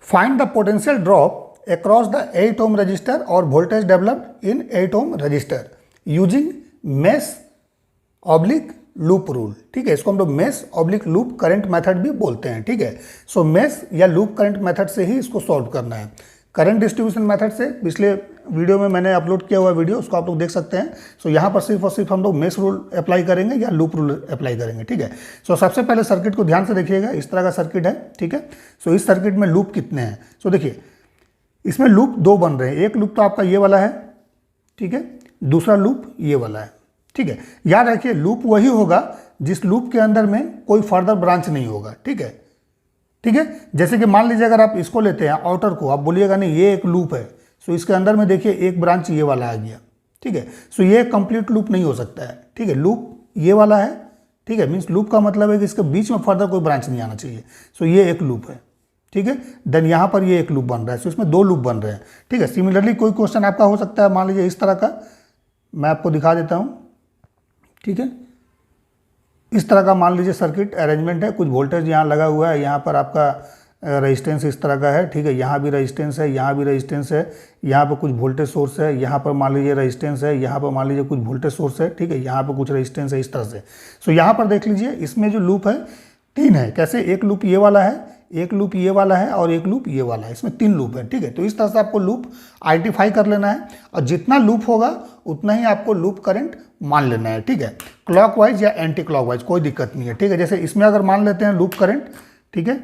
Find the potential drop across the 8 ohm resistor or voltage developed in 8 ohm resistor using mesh oblique loop rule. ठीक है, इसको हम लोग mesh oblique loop current method भी बोलते हैं। ठीक है, सो मेश या लूप करंट मेथड से ही इसको सॉल्व करना है। करंट डिस्ट्रीब्यूशन मेथड से पिछले वीडियो में मैंने अपलोड किया हुआ वीडियो, उसको आप लोग देख सकते हैं। सो यहाँ पर सिर्फ और सिर्फ हम लोग मेश रूल अप्लाई करेंगे या लूप रूल अप्लाई करेंगे। ठीक है, सो सबसे पहले सर्किट को ध्यान से देखिएगा, इस तरह का सर्किट है। ठीक है, सो इस सर्किट में लूप कितने हैं? सो देखिए, इसमें लूप दो बन रहे हैं। एक लूप तो आपका ये वाला है, ठीक है, दूसरा लूप ये वाला है। ठीक है, याद रखिए लूप वही होगा जिस लूप के अंदर में कोई फर्दर ब्रांच नहीं होगा। ठीक है, ठीक है, जैसे कि मान लीजिए अगर आप इसको लेते हैं आउटर को, आप बोलिएगा नहीं ये एक लूप है, सो इसके अंदर में देखिए एक ब्रांच ये वाला आ गया। ठीक है, सो ये कंप्लीट लूप नहीं हो सकता है। ठीक है, लूप ये वाला है। ठीक है, मीन्स लूप का मतलब है कि इसके बीच में फर्दर कोई ब्रांच नहीं आना चाहिए। सो ये एक लूप है। ठीक है, देन यहाँ पर ये एक लूप बन रहा है, सो इसमें दो लूप बन रहे हैं। ठीक है, सिमिलरली कोई क्वेश्चन आपका हो सकता है, मान लीजिए इस तरह का, मैं आपको दिखा देता हूँ। ठीक है, इस तरह का मान लीजिए सर्किट अरेंजमेंट है, कुछ वोल्टेज यहाँ लगा हुआ है, यहाँ पर आपका रेजिस्टेंस इस तरह का है। ठीक है, यहाँ भी रेजिस्टेंस है, यहाँ भी रेजिस्टेंस है, यहाँ पर कुछ वोल्टेज सोर्स है, यहाँ पर मान लीजिए रेजिस्टेंस है, यहाँ पर मान लीजिए कुछ वोल्टेज सोर्स है। ठीक है, यहाँ पर कुछ रेजिस्टेंस है, इस तरह से। सो यहाँ पर देख लीजिए, इसमें जो लूप है तीन है। कैसे? एक लूप ये वाला है, एक लूप ये वाला है और एक लूप ये वाला है, इसमें तीन लूप है। ठीक है, तो इस तरह से आपको लूप आइडेंटिफाई कर लेना है और जितना लूप होगा उतना ही आपको लूप करंट मान लेना है। ठीक है, क्लॉकवाइज या एंटी क्लॉकवाइज कोई दिक्कत नहीं है। ठीक है, जैसे इसमें अगर मान लेते हैं लूप करंट, ठीक है,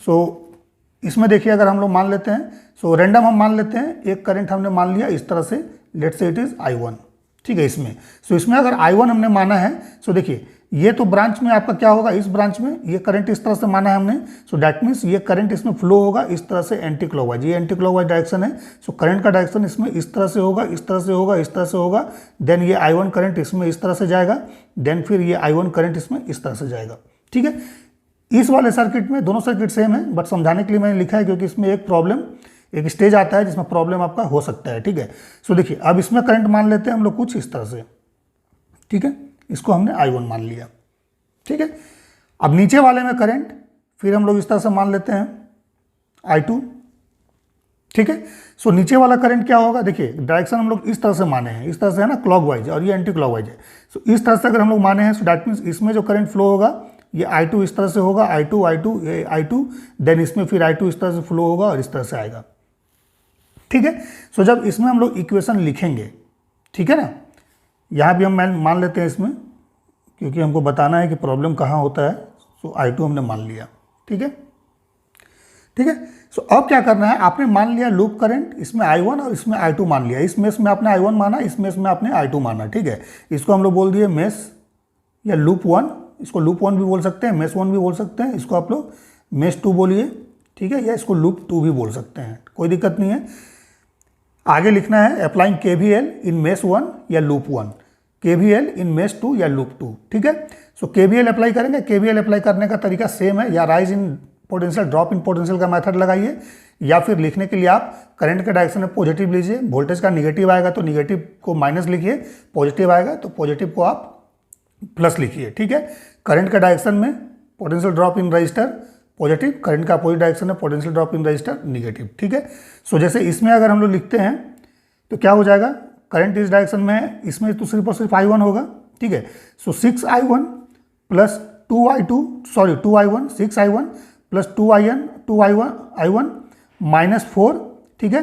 सो इसमें देखिए अगर हम लोग मान लेते हैं, सो रैंडम हम मान लेते हैं, एक करंट हमने मान लिया इस तरह से, let's say it is I1। ठीक है, इसमें सो इसमें अगर I1 हमने माना है, सो देखिए ये तो ब्रांच में आपका क्या होगा, इस ब्रांच में ये करंट इस तरह से माना है हमने, सो दैट मीन्स ये करंट इसमें फ्लो होगा इस तरह से एंटी क्लॉकवाइज। ये एंटी क्लॉकवाइज डायरेक्शन है, सो करंट का डायरेक्शन इसमें इस तरह से होगा, इस तरह से होगा, इस तरह से होगा। देन ये I1 करंट इसमें इस तरह से जाएगा, देन फिर ये I1 करंट इसमें इस तरह से जाएगा। ठीक है, इस वाले सर्किट में दोनों सर्किट सेम है, बट समझाने के लिए मैंने लिखा है क्योंकि इसमें एक प्रॉब्लम, एक स्टेज आता है जिसमें प्रॉब्लम आपका हो सकता है। ठीक है, सो देखिए अब इसमें करंट मान लेते हैं हम लोग कुछ इस तरह से। ठीक है, इसको हमने I1 मान लिया। ठीक है, अब नीचे वाले में करंट फिर हम लोग इस तरह से मान लेते हैं I2। ठीक है, सो नीचे वाला करंट क्या होगा, देखिए डायरेक्शन हम लोग इस तरह से माने हैं, इस तरह से है ना, क्लॉकवाइज, और ये एंटी क्लॉकवाइज है। सो इस तरह से अगर हम लोग माने हैं, सो दैट मीन्स इसमें जो करंट फ्लो होगा ये I2 इस तरह से होगा, I2 ये I2, देन इसमें फिर I2 इस तरह से फ्लो होगा और इस तरह से आएगा। ठीक है, सो जब इसमें हम लोग इक्वेशन लिखेंगे, ठीक है ना, यहाँ भी हम मान लेते हैं इसमें, क्योंकि हमको बताना है कि प्रॉब्लम कहाँ होता है। सो I2 हमने मान लिया। ठीक है, ठीक है, सो अब क्या करना है, आपने मान लिया लूप करंट, इसमें I1 और इसमें I2 मान लिया। इस मेश में आपने I1 माना, इस मेश में आपने I2 माना। ठीक है, इसको हम लोग बोल दिए मेश या लूप 1, इसको लूप 1 भी बोल सकते हैं, मेश 1 भी बोल सकते हैं, इसको आप लोग मेश 2 बोलिए। ठीक है, या इसको लूप 2 भी बोल सकते हैं, कोई दिक्कत नहीं है। आगे लिखना है अप्लाइंग KVL इन मेश 1 या लूप 1, KVL इन मेश 2 या लूप 2। ठीक है, सो KVL अप्लाई करेंगे। KVL अप्लाई करने का तरीका सेम है, या rise in potential drop in potential का मेथड लगाइए, या फिर लिखने के लिए आप करंट के डायरेक्शन में पॉजिटिव लीजिए, वोल्टेज का निगेटिव आएगा तो निगेटिव को माइनस लिखिए, पॉजिटिव आएगा तो पॉजिटिव को आप प्लस लिखिए। ठीक है, करंट का डायरेक्शन में potential drop in register positive, current का अपोजिट डायरेक्शन है potential drop in register negative. ठीक है, सो जैसे इसमें अगर हम लोग लिखते हैं तो क्या हो जाएगा, करंट इस डायरेक्शन में है, इसमें तो सिर्फ और सिर्फ I1 होगा। ठीक है, सो 6I1 plus 2I1 6I1 plus 2I1 minus 4। ठीक है,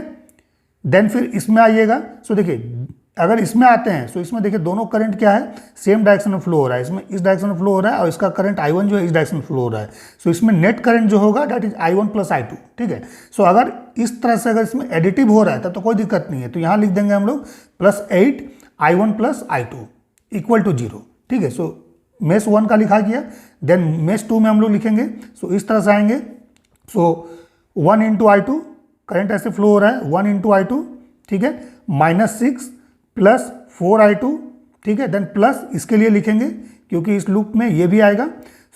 देन फिर इसमें आइएगा। सो देखिए अगर इसमें आते हैं, सो इसमें देखिए दोनों करंट क्या है, सेम डायरेक्शन में फ्लो हो रहा है, इसमें इस डायरेक्शन में फ्लो हो रहा है और इसका करंट I1 जो है इस डायरेक्शन में फ्लो हो रहा है। सो इसमें नेट करंट जो होगा that is I1 plus I2। ठीक है, सो अगर इस तरह से अगर इसमें एडिटिव हो रहा है तब तो कोई दिक्कत नहीं है, तो यहाँ लिख देंगे हम लोग plus 8 I1 plus I2 equal to 0। ठीक है, सो मेश 1 का लिखा गया, देन मेश 2 में हम लोग लिखेंगे, सो इस तरह से आएंगे। सो 1 इंटू I2, करंट ऐसे फ्लो हो रहा है, 1 इंटू I2। ठीक है, माइनस 6 प्लस 4I2। ठीक है, देन प्लस इसके लिए लिखेंगे क्योंकि इस लूप में ये भी आएगा।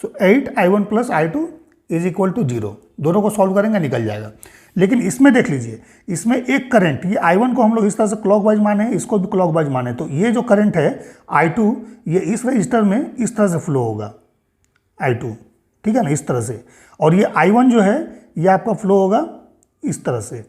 So 8I1 plus I2 is equal to 0। दोनों को सॉल्व करेंगे निकल जाएगा। लेकिन इसमें देख लीजिए, इसमें एक करंट, ये I1 को हम लोग इस तरह से क्लॉकवाइज माने, इसको भी क्लॉकवाइज माने, तो ये जो करंट है I2 ये इस रजिस्टर में इस तरह से फ्लो होगा I2। ठीक है ना, इस तरह से, और ये I1 जो है ये आपका फ्लो होगा इस तरह से,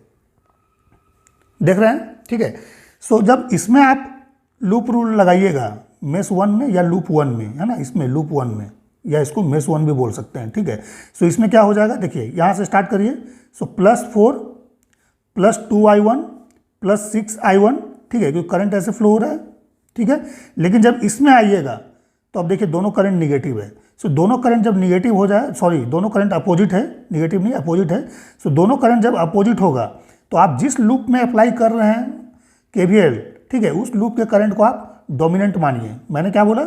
देख रहे हैं, ठीक है। सो जब इसमें आप लूप रूल लगाइएगा मेश 1 में या लूप 1 में, है ना, इसमें लूप 1 में, या इसको मेश 1 भी बोल सकते हैं, ठीक है। सो इसमें क्या हो जाएगा, देखिए यहाँ से स्टार्ट करिए। सो +4 + 2i1 + 6i1, ठीक है, क्योंकि करंट ऐसे फ्लो हो रहा है, ठीक है। लेकिन जब इसमें आइएगा तो अब देखिए दोनों करंट निगेटिव है। सो दोनों करंट जब निगेटिव हो जाए, सॉरी दोनों करंट अपोजिट है, निगेटिव नहीं अपोजिट है। सो दोनों करंट जब अपोजिट होगा तो आप जिस लूप में अप्लाई कर रहे हैं KVL, ठीक है, उस लूप के करंट को आप डोमिनेंट मानिए। मैंने क्या बोला,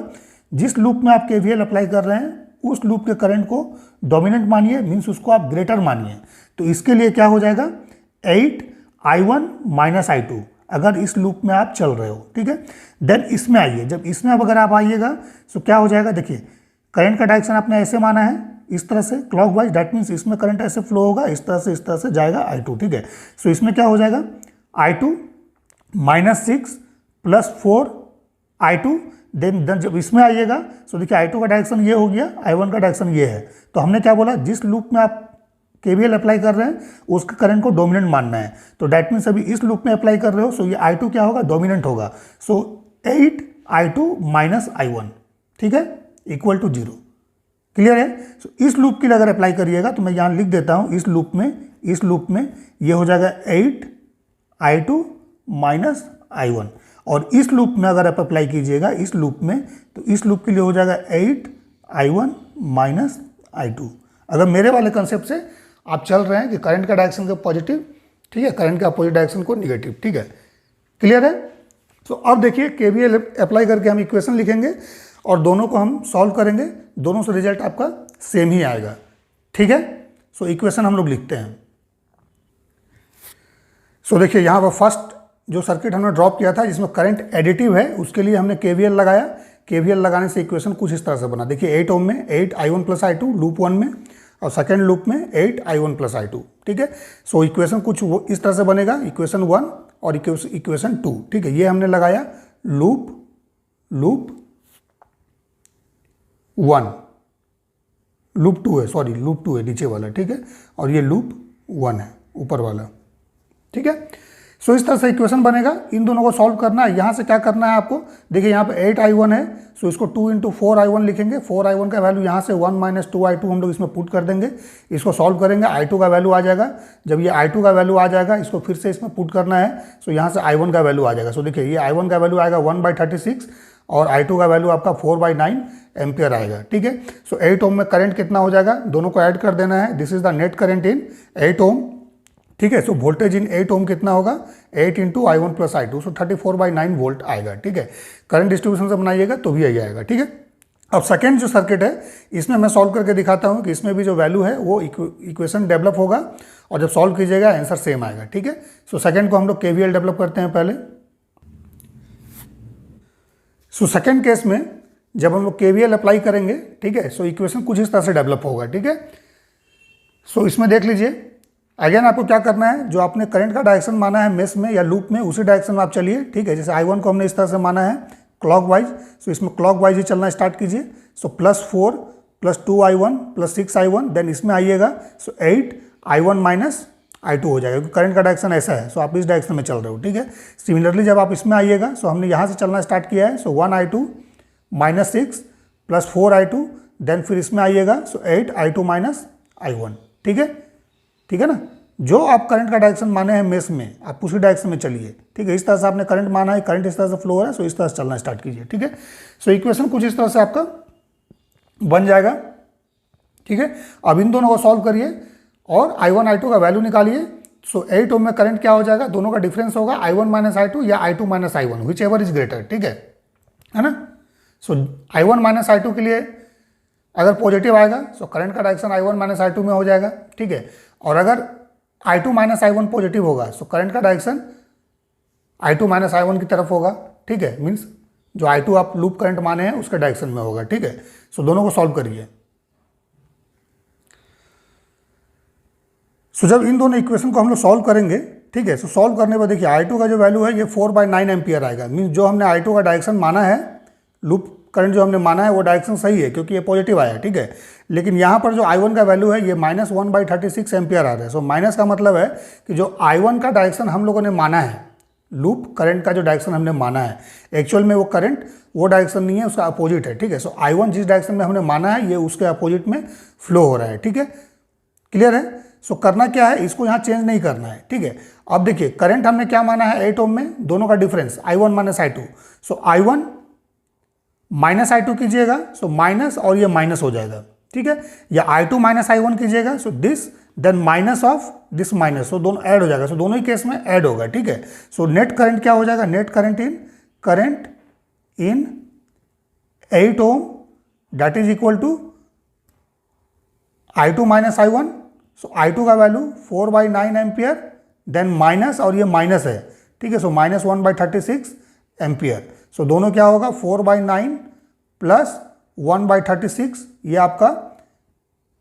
जिस लूप में आप KVL अप्लाई कर रहे हैं उस लूप के करंट को डोमिनेंट मानिए, मीन्स उसको आप ग्रेटर मानिए। तो इसके लिए क्या हो जाएगा, 8i1 - i2 अगर इस लूप में आप चल रहे हो, ठीक है। देन इसमें आइए, जब इसमें अब अगर आप आइएगा तो क्या हो जाएगा, देखिए करंट का डायरेक्शन आपने ऐसे माना है, इस तरह से क्लॉकवाइज, दैट मीन्स इसमें करंट ऐसे फ्लो होगा, इस तरह से जाएगा i2, ठीक है। सो इसमें क्या हो जाएगा, i2 - 6 + 4i2। देन जब इसमें आइएगा तो देखिए i2 का डायरेक्शन ये हो गया, i1 का डायरेक्शन ये है। तो हमने क्या बोला, जिस लूप में आप KVL अप्लाई कर रहे हैं उसके करंट को डोमिनेंट मानना है। तो डैट मीन्स अभी इस लूप में अप्लाई कर रहे हो, सो ये i2 क्या होगा, डोमिनेंट होगा। सो 8i2 - i1, ठीक है, = 0। क्लियर है। सो इस लूप के लिए अगर अप्लाई करिएगा तो मैं यहाँ लिख देता हूँ, इस लूप में ये हो जाएगा 8i2 - i1। और इस लूप में अगर आप अप्लाई कीजिएगा इस लूप में, तो इस लूप के लिए हो जाएगा 8i1 - i2। अगर मेरे वाले कंसेप्ट से आप चल रहे हैं कि करंट का डायरेक्शन को पॉजिटिव, ठीक है, करंट के अपोजिट डायरेक्शन को निगेटिव, ठीक है, क्लियर है। तो अब देखिए KVL अप्लाई करके हम इक्वेशन लिखेंगे और दोनों को हम सॉल्व करेंगे, दोनों से रिजल्ट आपका सेम ही आएगा, ठीक है। सो इक्वेशन हम लोग लिखते हैं। सो देखिए यहाँ पर फर्स्ट जो सर्किट हमने ड्रॉप किया था जिसमें करंट एडिटिव है, उसके लिए हमने KVL लगाया। KVL लगाने से इक्वेशन कुछ इस तरह से बना, देखिए 8 ओम में 8i1 + i2 लूप 1 में, और सेकेंड लूप में 8i1 + i2, ठीक है। सो इक्वेशन कुछ इस तरह से बनेगा, इक्वेशन 1 और इक्वेशन 2, ठीक है। ये हमने लगाया लूप 1, लूप 2 है, सॉरी लूप 2 है नीचे वाला, ठीक है, और ये लूप 1 है ऊपर वाला, ठीक है। सो इस तरह से इक्वेशन बनेगा, इन दोनों को सॉल्व करना है। यहाँ से क्या करना है आपको, देखिए यहाँ पे 8i1 है, सो इसको 2 × 4i1 लिखेंगे। 4i1 का वैल्यू यहाँ से 1 - 2i2 हम लोग इसमें पुट कर देंगे, इसको सॉल्व करेंगे, i2 का वैल्यू आ जाएगा। जब ये i2 का वैल्यू आ जाएगा इसको फिर से इसमें पुट करना है, सो यहाँ से i1 का वैल्यू आ जाएगा। सो देखिए ये i1 का वैल्यू आएगा 1/36 और i2 का वैल्यू आपका 4/9 एम्पियर आएगा, ठीक है। सो 8 ओम में करंट कितना हो जाएगा, दोनों को ऐड कर देना है। This is the net current in 8 ओम, ठीक है। सो वोल्टेज इन 8 ओम कितना होगा, 8 × i1 + i2, सो 34/9 वोल्ट आएगा, ठीक है। करंट डिस्ट्रीब्यूशन से बनाइएगा तो भी यही आएगा, ठीक है। अब सेकेंड जो सर्किट है इसमें मैं सॉल्व करके दिखाता हूँ कि इसमें भी जो वैल्यू है वो इक्वेशन डेवलप होगा और जब सॉल्व कीजिएगा आंसर सेम आएगा, ठीक है। सो सेकेंड को हम लोग KVL डेवलप करते हैं पहले। सो सेकेंड केस में जब हम लोग KVL अप्लाई करेंगे, ठीक है, सो इक्वेशन कुछ इस तरह से डेवलप होगा, ठीक है। सो इसमें देख लीजिए, अगेन आपको क्या करना है, जो आपने करंट का डायरेक्शन माना है मेश में या लूप में, उसी डायरेक्शन में आप चलिए, ठीक है। जैसे i1 को हमने इस तरह से माना है क्लॉकवाइज, सो इसमें क्लॉकवाइज ही चलना स्टार्ट कीजिए। सो +4 + 2i1 + 6i1, देन इसमें आइएगा, सो 8i1 - i2 हो जाएगा, क्योंकि करंट का डायरेक्शन ऐसा है, सो आप इस डायरेक्शन में चल रहे हो, ठीक है। सिमिलरली जब आप इसमें आइएगा, सो हमने यहाँ से चलना स्टार्ट किया है, सो 1i2 - 6 + 4i2, देन फिर इसमें आइएगा, सो 8i2 - i1, ठीक है ना। जो आप करंट का डायरेक्शन माने हैं मेश में, आप उसी डायरेक्शन में चलिए, ठीक है। इस तरह से आपने करंट माना है, करंट इस तरह से फ्लो हो रहा है, सो इस तरह से चलना स्टार्ट कीजिए, ठीक है। सो इक्वेशन कुछ इस तरह से आपका बन जाएगा, ठीक है। अब इन दोनों को सॉल्व करिए और i1 i2 का वैल्यू निकालिए। सो 8 ओम में करंट क्या हो जाएगा, दोनों का डिफरेंस होगा i1 - i2 या i2 - i1, which ever is greater, ठीक है ना। सो i1 - i2 के लिए अगर पॉजिटिव आएगा सो करंट का डायरेक्शन i1 - i2 में हो जाएगा, ठीक है। और अगर i2 - i1 पॉजिटिव होगा सो करंट का डायरेक्शन i2 - i1 की तरफ होगा, ठीक है। मीन्स जो i2 आप लूप करंट माने हैं उसके डायरेक्शन में होगा, ठीक है। सो दोनों को सॉल्व करिए। सो जब इन दोनों इक्वेशन को हम लोग सॉल्व करेंगे, ठीक है, सो सॉल्व करने पर देखिए i2 का जो वैल्यू है ये 4/9 एम्पियर आएगा। मीन्स जो हमने i2 का डायरेक्शन माना है लूप करंट जो हमने माना है वो डायरेक्शन सही है क्योंकि ये पॉजिटिव आया है, ठीक है। लेकिन यहाँ पर जो I1 का वैल्यू है ये -1/36 एम्पियर आ रहा है। सो माइनस का मतलब है कि जो I1 का डायरेक्शन हम लोगों ने माना है, लूप करंट का जो डायरेक्शन हमने माना है, एक्चुअल में वो करंट वो डायरेक्शन नहीं है, उसका अपोजिट है, ठीक है। सो I1 जिस डायरेक्शन में हमने माना है ये उसके अपोजिट में फ्लो हो रहा है, ठीक है। क्लियर है। सो करना क्या है, इसको यहाँ चेंज नहीं करना है, ठीक है। अब देखिए करंट हमने क्या माना है 8 ओम में, दोनों का डिफरेंस I1 माइनस I2। सो I1 माइनस I2 कीजिएगा, सो माइनस और ये माइनस हो जाएगा, ठीक है। या I2 माइनस I1 कीजिएगा, so this then minus of this minus, so दोनों ऐड हो जाएगा। सो दोनों ही केस में ऐड होगा, ठीक है। सो नेट करंट क्या हो जाएगा, net current in 8 ohm that is equal to I2 minus I1। So I2 का वैल्यू 4/9 एम्पियर, देन माइनस और ये माइनस है, ठीक है। सो -1/36 एम्पियर। सो दोनों क्या होगा 4/9 प्लस 1/36, ये आपका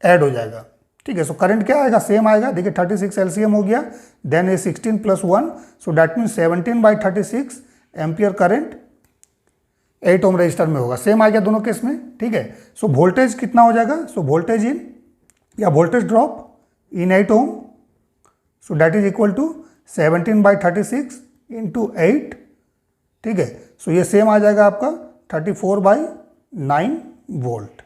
ऐड हो जाएगा, ठीक है। सो करंट क्या आएगा, सेम आएगा। देखिए 36 एलसीएम हो गया, देन ये 16 + 1, so that mean 17/36 ampere current 8 ohm register में होगा। सेम आ गया दोनों केस में, ठीक है। सो वोल्टेज कितना हो जाएगा, सो वोल्टेज इन या voltage drop in 8 ohm, so that is equal to 17/36 × 8, ठीक है। सो ये सेम आ जाएगा आपका 34/9 वोल्ट।